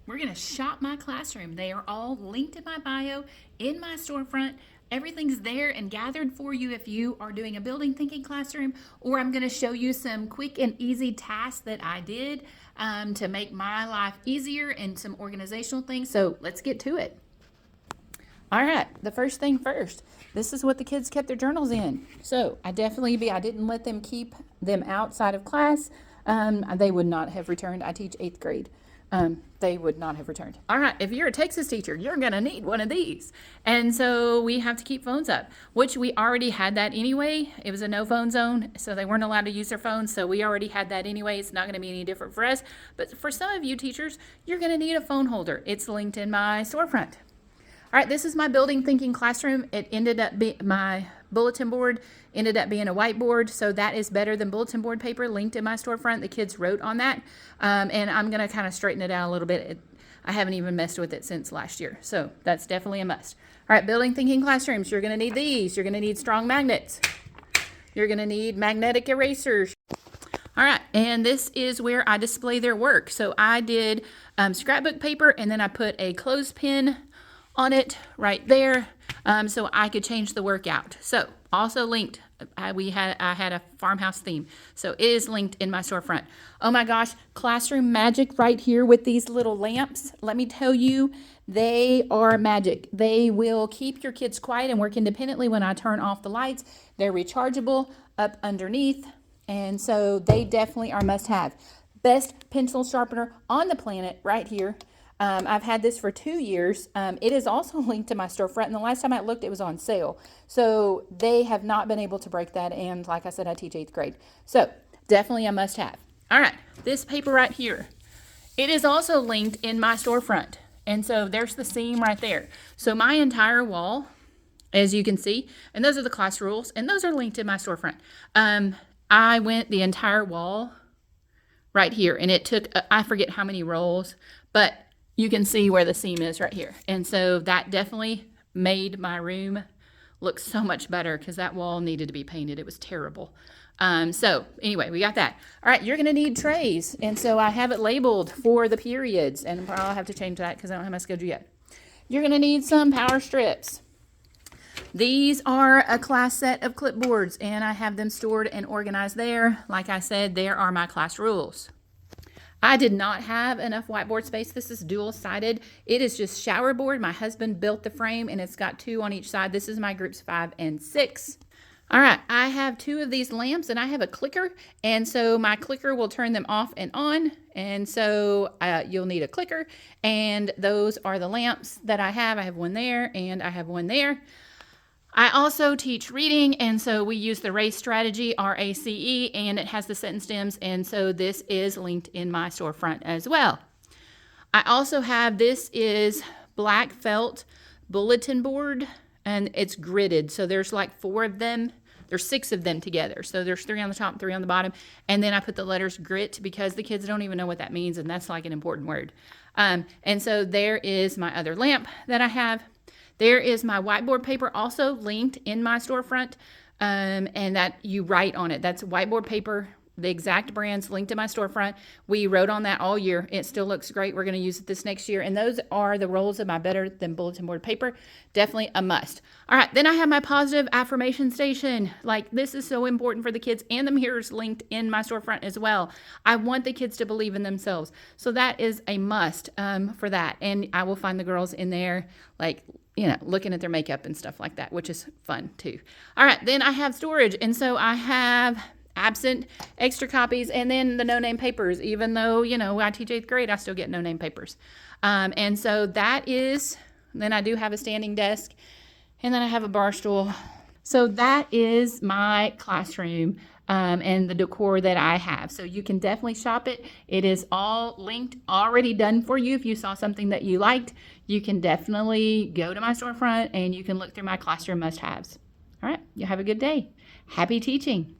we're going to shop my classroom. They are all linked in my bio, in my storefront. Everything's there and gathered for you if you are doing a building thinking classroom, or I'm going to show you some quick and easy tasks that I did to make my life easier and some organizational things. So let's get to it. All right, the first thing first, this is what the kids kept their journals in. So I didn't let them keep them outside of class. They would not have returned. I teach 8th grade. They would not have returned. All right, if you're a Texas teacher, you're going to need one of these. And so we have to keep phones up, which we already had that anyway. It was a no phone zone, so they weren't allowed to use their phones. So we already had that anyway. It's not going to be any different for us. But for some of you teachers, you're going to need a phone holder. It's linked in my storefront. All right, this is my building thinking classroom. It ended up being my bulletin board, ended up being a whiteboard. So that is better than bulletin board paper, linked in my storefront. The kids wrote on that. And I'm going to kind of straighten it out a little bit. I haven't even messed with it since last year. So that's definitely a must. All right, building thinking classrooms. You're going to need these. You're going to need strong magnets. You're going to need magnetic erasers. All right, and this is where I display their work. So I did scrapbook paper, and then I put a clothespin on it right there, so I could change the work out. So also linked, I had a farmhouse theme, so it is linked in my storefront. Oh my gosh, classroom magic right here with these little lamps. Let me tell you, they are magic. They will keep your kids quiet and work independently when I turn off the lights. They're rechargeable up underneath, and so they definitely are must have. Best pencil sharpener on the planet right here. I've had this for 2 years. It is also linked to my storefront, and the last time I looked, it was on sale. So they have not been able to break that, and like I said, I teach 8th grade. So definitely a must-have. All right, this paper right here. It is also linked in my storefront, and so there's the seam right there. So my entire wall, as you can see, and those are the class rules, and those are linked in my storefront. I went the entire wall right here, and it took, I forget how many rolls, but you can see where the seam is right here. And so that definitely made my room look so much better because that wall needed to be painted. It was terrible. So anyway, we got that. All right, you're going to need trays. And so I have it labeled for the periods. And I'll have to change that because I don't have my schedule yet. You're going to need some power strips. These are a class set of clipboards, and I have them stored and organized there. Like I said, there are my class rules. I did not have enough whiteboard space. This is dual-sided. It is just shower board. My husband built the frame, and it's got 2 on each side. This is my groups 5 and 6. All right, I have 2 of these lamps, and I have a clicker, and so my clicker will turn them off and on, and so you'll need a clicker, and those are the lamps that I have. I have one there, and I have one there. I also teach reading, and so we use the RACE strategy, RACE, and it has the sentence stems, and so this is linked in my storefront as well. I also have, this is black felt bulletin board, and it's gridded, so there's like 4 of them. There's 6 of them together, so there's 3 on the top, 3 on the bottom, and then I put the letters grit because the kids don't even know what that means, and that's like an important word. And so there is my other lamp that I have. There is my whiteboard paper also linked in my storefront, and that you write on it. That's whiteboard paper, the exact brands linked in my storefront. We wrote on that all year. It still looks great. We're going to use it this next year. And those are the rolls of my better than bulletin board paper. Definitely a must. All right, then I have my positive affirmation station. Like, this is so important for the kids, and the mirrors linked in my storefront as well. I want the kids to believe in themselves. So that is a must for that. And I will find the girls in there, like, you know, looking at their makeup and stuff like that, which is fun too. All right, then I have storage. And so I have absent extra copies and then the no-name papers. Even though, you know, I teach 8th grade, I still get no-name papers. And so that is, then I do have a standing desk, and then I have a bar stool. So that is my classroom and the decor that I have. So you can definitely shop it. It is all linked, already done for you. If you saw something that you liked, you can definitely go to my storefront and you can look through my classroom must-haves. All right, you have a good day. Happy teaching.